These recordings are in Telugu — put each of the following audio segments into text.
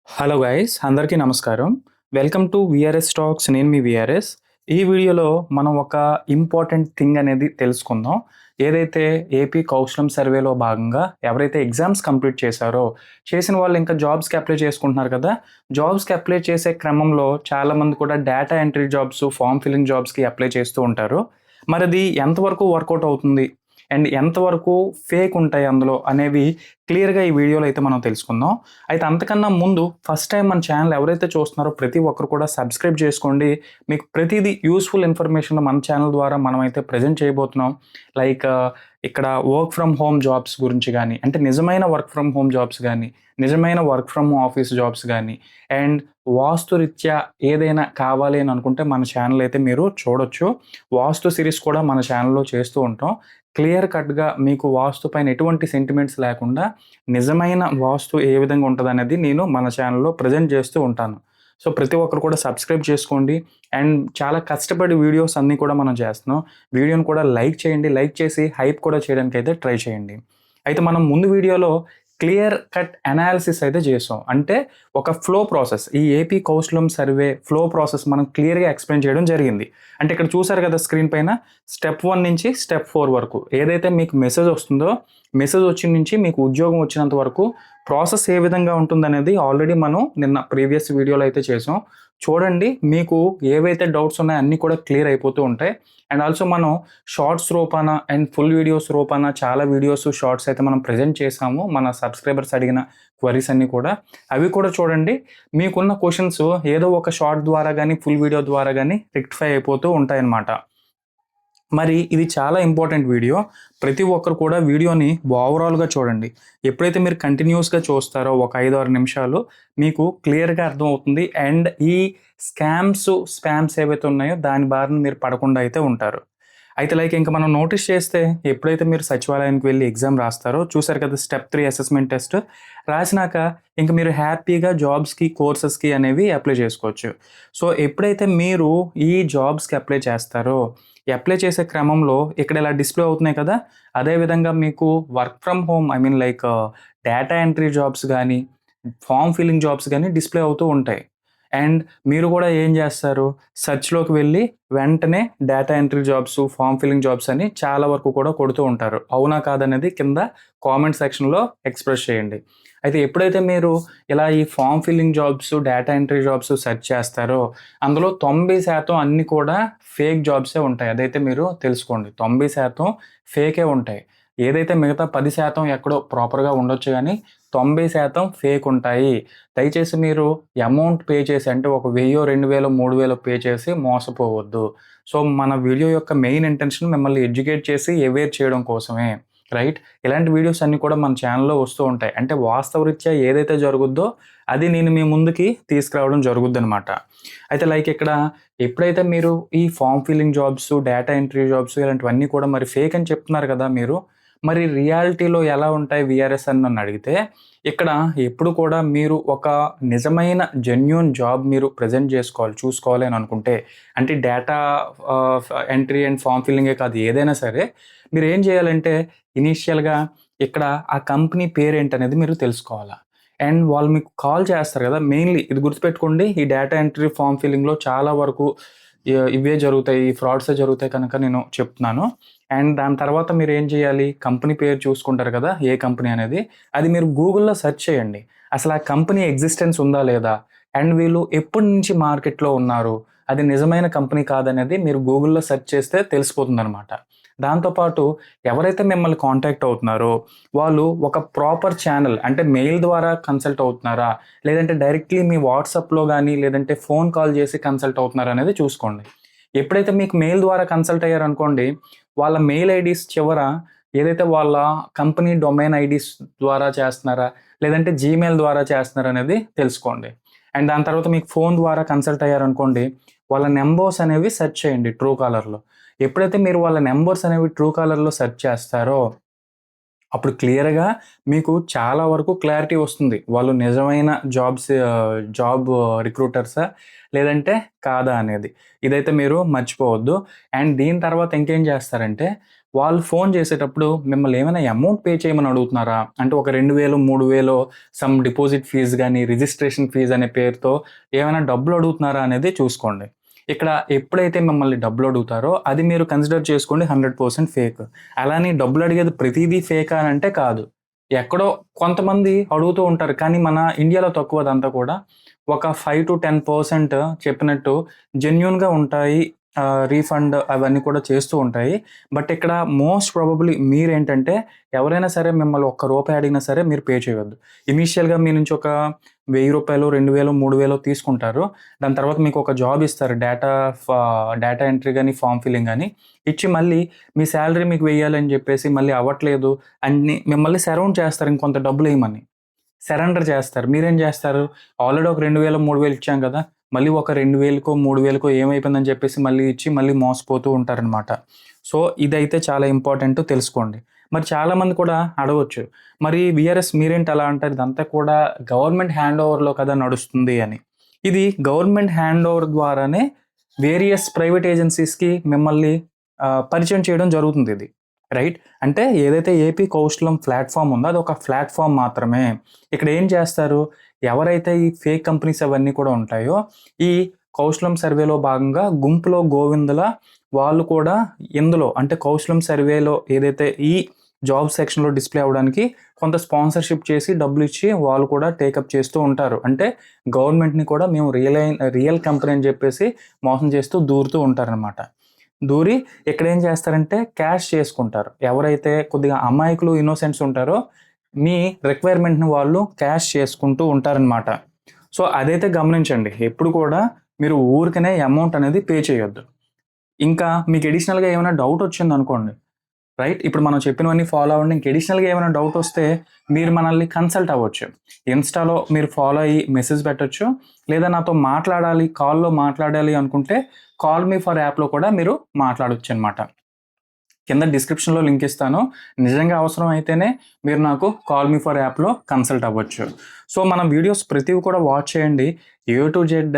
హలో గైస్ అందరికీ నమస్కారం. Welcome to VRS talks. నేను మీ విఆర్ఎస్. ఈ వీడియోలో మనం ఒక ఇంపార్టెంట్ థింగ్ అనేది తెలుసుకుందాం. ఏదైతే ఏపీ కౌశలం సర్వేలో భాగంగా ఎవరైతే ఎగ్జామ్స్ కంప్లీట్ చేశారో, చేసిన వాళ్ళు ఇంకా జాబ్స్‌కి అప్లై చేసుకుంటున్నారు కదా! జాబ్స్‌కి అప్లై చేసే క్రమంలో చాలామంది కూడా data entry jobs, form filling జాబ్స్‌కి అప్లై చేస్తూ ఉంటారు. మరది ఎంతవరకు వర్కౌట్ అవుతుంది? అండ్ ఎంతవరకు ఫేక్ ఉంటాయి అందులో అనేవి క్లియర్‌గా ఈ వీడియోలో అయితే మనం తెలుసుకుందాం. అయితే అంతకన్నా ముందు ఫస్ట్ టైం మన ఛానల్ ఎవరైతే చూస్తున్నారో ప్రతి ఒక్కరు కూడా సబ్స్క్రైబ్ చేసుకోండి. మీకు ప్రతీదీ యూజ్‌ఫుల్ ఇన్ఫర్మేషన్ మన ఛానల్ ద్వారా మనమైతే ప్రెజెంట్ చేయబోతున్నాం. లైక్ ఇక్కడ వర్క్ ఫ్రమ్ హోమ్ జాబ్స్ గురించి గానీ, అంటే నిజమైన వర్క్ ఫ్రమ్ హోమ్ జాబ్స్ గానీ, నిజమైన వర్క్ ఫ్రమ్ ఆఫీస్ జాబ్స్ గానీ, అండ్ వాస్తురీత్యా ఏదైనా కావాలి అని అనుకుంటే మన ఛానల్ అయితే మీరు చూడొచ్చు. వాస్తు సిరీస్ కూడా మన ఛానల్‌లో చేస్తూ ఉంటాం. క్లియర్ కట్‌గా మీకు వాస్తు పైన ఎటువంటి సెంటిమెంట్స్ లేకుండా నిజమైన వాస్తు ఏ విధంగా ఉంటదనేది నేను మన ఛానల్‌లో ప్రెజెంట్ చేస్తూ ఉంటాను. సో, ప్రతి ఒక్కరు కూడా సబ్స్క్రైబ్ చేసుకోండి. అండ్ చాలా కష్టపడి వీడియోస్ అన్నీ కూడా మనం చేస్తున్నాం. వీడియోని కూడా లైక్ చేయండి. లైక్ చేసి హైప్ కూడా చేయడానికైతే ట్రై చేయండి. అయితే మనం ముందు వీడియోలో క్లియర్ కట్ అనాలిసిస్ అయితే చేసాం. అంటే ఒక ఫ్లో ప్రాసెస్. ఈ AP Kaushalam survey flow process మనం క్లియర్‌గా ఎక్స్‌ప్లెయిన్ చేయడం జరిగింది. అంటే ఇక్కడ చూసారు కదా స్క్రీన్ పైన స్టెప్ 1 నుంచి స్టెప్ 4 వరకు ఏదైతే మీకు మెసేజ్ వస్తుందో, మెసేజ్ వచ్చిన నుంచి మీకు ఉద్యోగం వచ్చినంత వరకు ప్రాసెస్ ఏ విధంగా ఉంటుందనేది ఆల్రెడీ మనం నిన్న ప్రీవియస్ వీడియోలో అయితే చేసాం. చూడండి, మీకు ఏవైతే డౌట్స్ ఉన్నాయో అన్నీ కూడా క్లియర్ అయిపోతూ ఉంటాయి. అండ్ ఆల్సో మనం షార్ట్స్ రూపాన అండ్ ఫుల్ వీడియోస్ రూపాన చాలా వీడియోస్, షార్ట్స్ అయితే మనం ప్రెజెంట్ చేసాము. మన సబ్స్క్రైబర్స్ అడిగిన క్వెరీస్ అన్నీ కూడా. అవి కూడా చూడండి. మీకున్న క్వెషన్స్ ఏదో ఒక షార్ట్ ద్వారా గానీ, ఫుల్ వీడియో ద్వారా గానీ రెక్టిఫై అయిపోతూ ఉంటాయన్నమాట. మరి ఇది చాలా ఇంపార్టెంట్ వీడియో. ప్రతి ఒక్కరు కూడా వీడియోని ఓవరాల్‌గా చూడండి. ఎప్పుడైతే మీరు కంటిన్యూయస్‌గా చూస్తారో ఒక 5, 6 నిమిషాలు మీకు క్లియర్‌గా అర్థమవుతుంది. అండ్ ఈ స్పామ్స్ ఏవైతే ఉన్నాయో దాని బారిన మీరు పడకుండా అయితే ఉంటారు. అయితే లైక్ ఇంక మనం నోటీస్ చేస్తే ఎప్పుడైతే మీరు సచివాలయానికి వెళ్లి ఎగ్జామ్ రాస్తారో చూసారు కదా స్టెప్ 3 అసెస్మెంట్ టెస్ట్ రాసినాక ఇంక మీరు హ్యాపీగా జాబ్స్‌కి, కోర్సెస్‌కి అనేవి అప్లై చేసుకోవచ్చు. సో, ఎప్పుడైతే మీరు ఈ జాబ్స్‌కి అప్లై చేస్తారో, ఈ అప్లై చేసే క్రమంలో ఇక్కడ ఇలా డిస్‌ప్లే అవుతున్నాయి కదా! అదే విధంగా మీకు work from home like data entry jobs గానీ, ఫార్మ్ ఫిల్లింగ్ జాబ్స్ గానీ డిస్‌ప్లే అవుతూ ఉంటాయి. అండ్ మీరు కూడా ఏం చేస్తారు, సెర్చ్‌లోకి వెళ్ళి వెంటనే data entry jobs, form filling jobs అని చాలా వరకు కూడా కొడుతూ ఉంటారు. అవునా? కాదనేది కింద కామెంట్ సెక్షన్‌లో ఎక్స్‌ప్రెస్ చేయండి. అయితే ఎప్పుడైతే మీరు ఇలా ఈ form filling jobs, data entry jobs search చేస్తారో అందులో 90% అన్నీ కూడా ఫేక్ జాబ్సే ఉంటాయి. అదైతే మీరు తెలుసుకోండి. 90% ఫేకే ఉంటాయి. ఏదైతే మిగతా 10% ఎక్కడో ప్రాపర్‌గా ఉండొచ్చు గానీ 90% ఫేక్ ఉంటాయి. దయచేసి మీరు అమౌంట్ పే చేసి అంటే ఒక 1000, 2000, 3000 పే చేసి మోసపోవద్దు. సో, మన వీడియో యొక్క మెయిన్ ఇంటెన్షన్ మిమ్మల్ని ఎడ్యుకేట్ చేసి అవేర్ చేయడం కోసమే. రైట్? ఇలాంటి వీడియోస్ అన్నీ కూడా మన ఛానెల్‌లో వస్తూ ఉంటాయి. అంటే వాస్తవరీత్యా ఏదైతే జరుగుద్దో అది నేను మీ ముందుకి తీసుకురావడం జరుగుద్దనమాట. అయితే లైక్ ఇక్కడ ఎప్పుడైతే మీరు ఈ form filling jobs, data entry jobs ఇలాంటివన్నీ కూడా మరి ఫేక్ అని చెప్తున్నారు కదా మీరు. మరి రియాలిటీలో ఎలా ఉంటాయి విఆర్ఎస్ అని నన్నడిగితే, ఇక్కడ ఎప్పుడు కూడా మీరు ఒక నిజమైన జెన్యూన్ జాబ్ మీరు ప్రెజెంట్ చూసుకోవాలి అని అనుకుంటే, అంటే డేటా ఎంట్రీ అండ్ ఫార్మ్ ఫిల్లింగే కాదు ఏదైనా సరే, మీరేం చేయాలంటే ఇనీషియల్‌గా ఇక్కడ ఆ కంపెనీ పేరేంటనేది మీరు తెలుసుకోవాలా. అండ్ వాళ్ళు మీకు కాల్ చేస్తారు కదా! మెయిన్‌లీ ఇది గుర్తుపెట్టుకోండి. ఈ డేటా ఎంట్రీ, ఫార్మ్ ఫిల్లింగ్‌లో చాలా వరకు ఇవే జరుగుతాయి. ఈ ఫ్రాడ్సే జరుగుతాయి కనుక నేను చెప్తున్నాను. అండ్ దాని తర్వాత మీరేం చేయాలి, కంపెనీ పేరు చూసుకుంటారు కదా! ఏ కంపెనీ అనేది. అది మీరు గూగుల్‌లో సెర్చ్ చేయండి. అసలు ఆ కంపెనీ ఎగ్జిస్టెన్స్ ఉందా లేదా? అండ్ వీళ్ళు ఎప్పటి నుంచి మార్కెట్‌లో ఉన్నారు? అది నిజమైన కంపెనీ కాదనేది మీరు గూగుల్‌లో సెర్చ్ చేస్తే తెలిసిపోతుందనమాట. దాంతో పాటు ఎవరైతే మిమ్మల్ని కాంటాక్ట్ అవుతున్నారో, వాళ్ళు ఒక ప్రాపర్ ఛానెల్ అంటే మెయిల్ ద్వారా కన్సల్ట్ అవుతున్నారా? లేదంటే డైరెక్ట్‌లీ మీ వాట్సాప్‌లో గానీ, లేదంటే ఫోన్ కాల్ చేసి కన్సల్ట్ అవుతున్నారా అనేది చూసుకోండి. ఎప్పుడైతే మీకు మెయిల్ ద్వారా కన్సల్ట్ అయ్యారనుకోండి, వాళ్ళ మెయిల్ ఐడీస్ చివర ఏదైతే వాళ్ళ కంపెనీ డొమైన్ ఐడీస్ ద్వారా చేస్తున్నారా? లేదంటే జీమెయిల్ ద్వారా చేస్తున్నారా అనేది తెలుసుకోండి. అండ్ దాని తర్వాత మీకు ఫోన్ ద్వారా కన్సల్ట్ అయ్యారనుకోండి, వాళ్ళ నంబర్స్ అనేవి సెర్చ్ చేయండి ట్రూ కాలర్‌లో. ఎప్పుడైతే మీరు వాళ్ళ నంబర్స్ అనేవి ట్రూ కాలర్‌లో సెర్చ్ చేస్తారో అప్పుడు క్లియర్‌గా మీకు చాలా వరకు క్లారిటీ వస్తుంది. వాళ్ళు నిజమైన జాబ్ రిక్రూటర్సా? లేదంటే కాదా అనేది. ఇదైతే మీరు మర్చిపోవద్దు. అండ్ దీని తర్వాత ఇంకేం చేస్తారంటే, వాళ్ళు ఫోన్ చేసేటప్పుడు మిమ్మల్ని ఏమైనా అమౌంట్ పే చేయమని అడుగుతున్నారా? అంటే ఒక 2000, 3000 సమ్ డిపాజిట్ ఫీజ్ గానీ, రిజిస్ట్రేషన్ ఫీజ్ అనే పేరుతో ఏమైనా డబ్బులు అడుగుతున్నారా అనేది చూసుకోండి. ఇక్కడ ఎప్పుడైతే మిమ్మల్ని డబ్బులు అడుగుతారో అది మీరు కన్సిడర్ చేసుకోండి 100% ఫేక్. అలా అని డబ్బులు అడిగేది ప్రతీదీ ఫేకా అనంటే కాదు. ఎక్కడో కొంతమంది అడుగుతూ ఉంటారు. కానీ మన ఇండియాలో తక్కువ అదంతా కూడా. ఒక 5-10% చెప్పినట్టు జెన్యూన్‌గా ఉంటాయి. రీఫండ్ అవన్నీ కూడా చేస్తూ ఉంటాయి. బట్ ఇక్కడ మోస్ట్ ప్రాబబ్లీ మీరేంటంటే ఎవరైనా సరే మిమ్మల్ని ఒక్క రూపాయి అడిగినా సరే మీరు పే చేయొద్దు. ఇనీషియల్‌గా మీ నుంచి ఒక రూ. 1000, 2000, 3000 తీసుకుంటారు. దాని తర్వాత మీకు ఒక జాబ్ ఇస్తారు. డేటా ఎంట్రీ గాని, ఫార్మ్ ఫిల్లింగ్ గాని ఇచ్చి మళ్ళీ మీ సాలరీ మీకు వెయ్యాలని చెప్పేసి మళ్ళీ అవ్వట్లేదు అని మిమ్మల్ని సరౌండ్ చేస్తారు ఇంకొంత డబ్బులేయమని. సరెండర్ చేస్తారు. మీరేం చేస్తారు? ఆల్రెడీ ఒక 2000, 3000 ఇచ్చాం కదా! మళ్ళీ ఒక 2000కో, 3000కో ఏమైపోయిందని చెప్పేసి మళ్ళీ ఇచ్చి మళ్ళీ మోసపోతూ ఉంటారనమాట. సో, ఇదైతే చాలా ఇంపార్టెంట్ తెలుసుకోండి. మరి చాలామంది కూడా అడగొచ్చు. మరి వీఆర్ఎస్ మీరేంటి అలా అంటారు? ఇదంతా కూడా గవర్నమెంట్ హ్యాండ్ ఓవర్‌లో కదా నడుస్తుంది అని. ఇది గవర్నమెంట్ హ్యాండ్ ఓవర్ ద్వారానే వేరియస్ ప్రైవేట్ ఏజెన్సీస్‌కి మిమ్మల్ని పరిచయం చేయడం జరుగుతుందిది. రైట్? అంటే ఏదైతే ఏపీ కౌశలం ప్లాట్‌ఫార్మ్ ఉందో అదొక ప్లాట్‌ఫార్మ్ మాత్రమే. ఇక్కడ ఏం చేస్తారు? ఎవరైతే ఈ ఫేక్ కంపెనీస్ అవన్నీ కూడా ఉంటాయో, ఈ కౌశలం సర్వేలో భాగంగా గుంపులో గోవిందుల వాళ్ళు కూడా ఇందులో అంటే కౌశలం సర్వేలో ఏదైతే ఈ జాబ్ సెక్షన్‌లో డిస్‌ప్లే అవ్వడానికి కొంత స్పాన్సర్‌షిప్ చేసి డబ్బులిచ్చి వాళ్ళు కూడా టేకప్ చేస్తూ ఉంటారు. అంటే గవర్నమెంట్‌ని కూడా మేము రియల్ కంపెనీ అని చెప్పేసి మోసం చేస్తూ దూరుతూ ఉంటారనమాట. దూరి ఇక్కడేం చేస్తారంటే క్యాష్ చేసుకుంటారు. ఎవరైతే కొద్దిగా అమాయకులు, ఇన్నోసెంట్స్ ఉంటారో మీ రిక్వైర్మెంట్‌ని వాళ్ళు క్యాష్ చేసుకుంటూ ఉంటారనమాట. సో, అదైతే గమనించండి. ఎప్పుడు కూడా మీరు ఊరికనే అమౌంట్ అనేది పే చేయొద్దు. ఇంకా మీకు అడిషనల్‌గా ఏమైనా డౌట్ వచ్చిందనుకోండి, రైట్? ఇప్పుడు మనం చెప్పినవన్నీ ఫాలో అవ్వండి. ఇంక అడిషనల్‌గా ఏమైనా డౌట్ వస్తే మీరు మనల్ని కన్సల్ట్ అవ్వచ్చు. ఇన్‌స్టాలో మీరు ఫాలో అయ్యి మెసేజ్ పెట్టొచ్చు. లేదా నాతో కాల్‌లో మాట్లాడాలి అనుకుంటే కాల్ మీ ఫర్ యాప్‌లో కూడా మీరు మాట్లాడొచ్చనమాట. కింద డిస్క్రిప్షన్‌లో లింక్ ఇస్తాను. నిజంగా అవసరం అయితేనే మీరు నాకు కాల్ మీ ఫర్ యాప్‌లో కన్సల్ట్ అవ్వచ్చు. సో, మన వీడియోస్ ప్రతివి కూడా వాచ్ చేయండి. ఏ టు జెడ్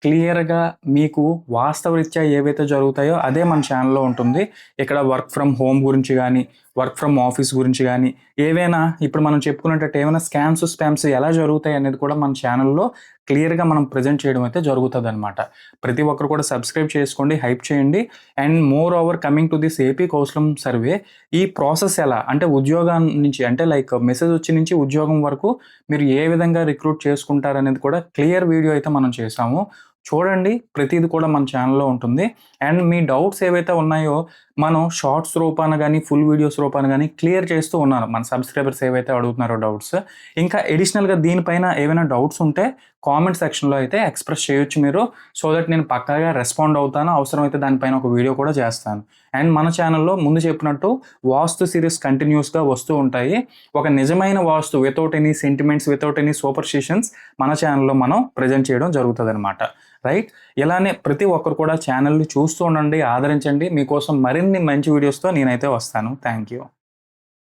క్లియర్‌గా మీకు వాస్తవరీత్యా ఏవైతే జరుగుతాయో అదే మన ఛానల్‌లో ఉంటుంది. ఇక్కడ వర్క్ ఫ్రమ్ హోమ్ గురించి గానీ, వర్క్ ఫ్రమ్ ఆఫీస్ గురించి గానీ, ఏవైనా ఇప్పుడు మనం చెప్పుకునేటట్టు ఏమైనా స్పామ్స్ ఎలా జరుగుతాయి అనేది కూడా మన ఛానల్‌లో క్లియర్‌గా మనం ప్రెజెంట్ చేయడం అయితే జరుగుతదనమాట. ప్రతి ఒక్కరు కూడా సబ్స్క్రైబ్ చేసుకోండి, హైప్ చేయండి. And moreover coming to this AP Kaushalam survey ఈ ప్రాసెస్ ఎలా అంటే ఉద్యోగం నుంచి అంటే లైక్ మెసేజ్ వచ్చి నుంచి ఉద్యోగం వరకు మీరు ఏ విధంగా రిక్రూట్ చేసుకుంటారనేది కూడా క్లియర్ వీడియో అయితే మనం చేశాము. చూడండి. ప్రతీది కూడా మన ఛానల్‌లో ఉంటుంది. అండ్ మీ డౌట్స్ ఏవైతే ఉన్నాయో మనం షార్ట్స్ రూపాన గానీ, ఫుల్ వీడియోస్ రూపాన గానీ క్లియర్ చేస్తూ ఉన్నాను. మన సబ్స్క్రైబర్స్ ఏవైతే అడుగుతున్నారో డౌట్స్. ఇంకా అడిషనల్‌గా దీనిపైన ఏవైనా డౌట్స్ ఉంటే కామెంట్ సెక్షన్‌లో అయితే ఎక్స్‌ప్రెస్ చేయొచ్చు మీరు. సో దట్ నేను పక్కాగా రెస్పాండ్ అవుతాను. అవసరమైతే దానిపైన ఒక వీడియో కూడా చేస్తాను. అండ్ మన ఛానల్‌లో ముందు చెప్పినట్టు వాస్తు సిరీస్ కంటిన్యూస్‌గా వస్తూ ఉంటాయి. ఒక నిజమైన వాస్తు without any sentiments, without any superstitions మన ఛానల్‌లో మనం ప్రెజెంట్ చేయడం జరుగుతదనమాట. రైట్? ఇలానే ప్రతి ఒక్కరు కూడా ఛానల్‌ని చూస్తూ ఉండండి, ఆదరించండి. మీకోసం మరిన్ని మంచి వీడియోస్‌తో నేనైతే వస్తాను. Thank you.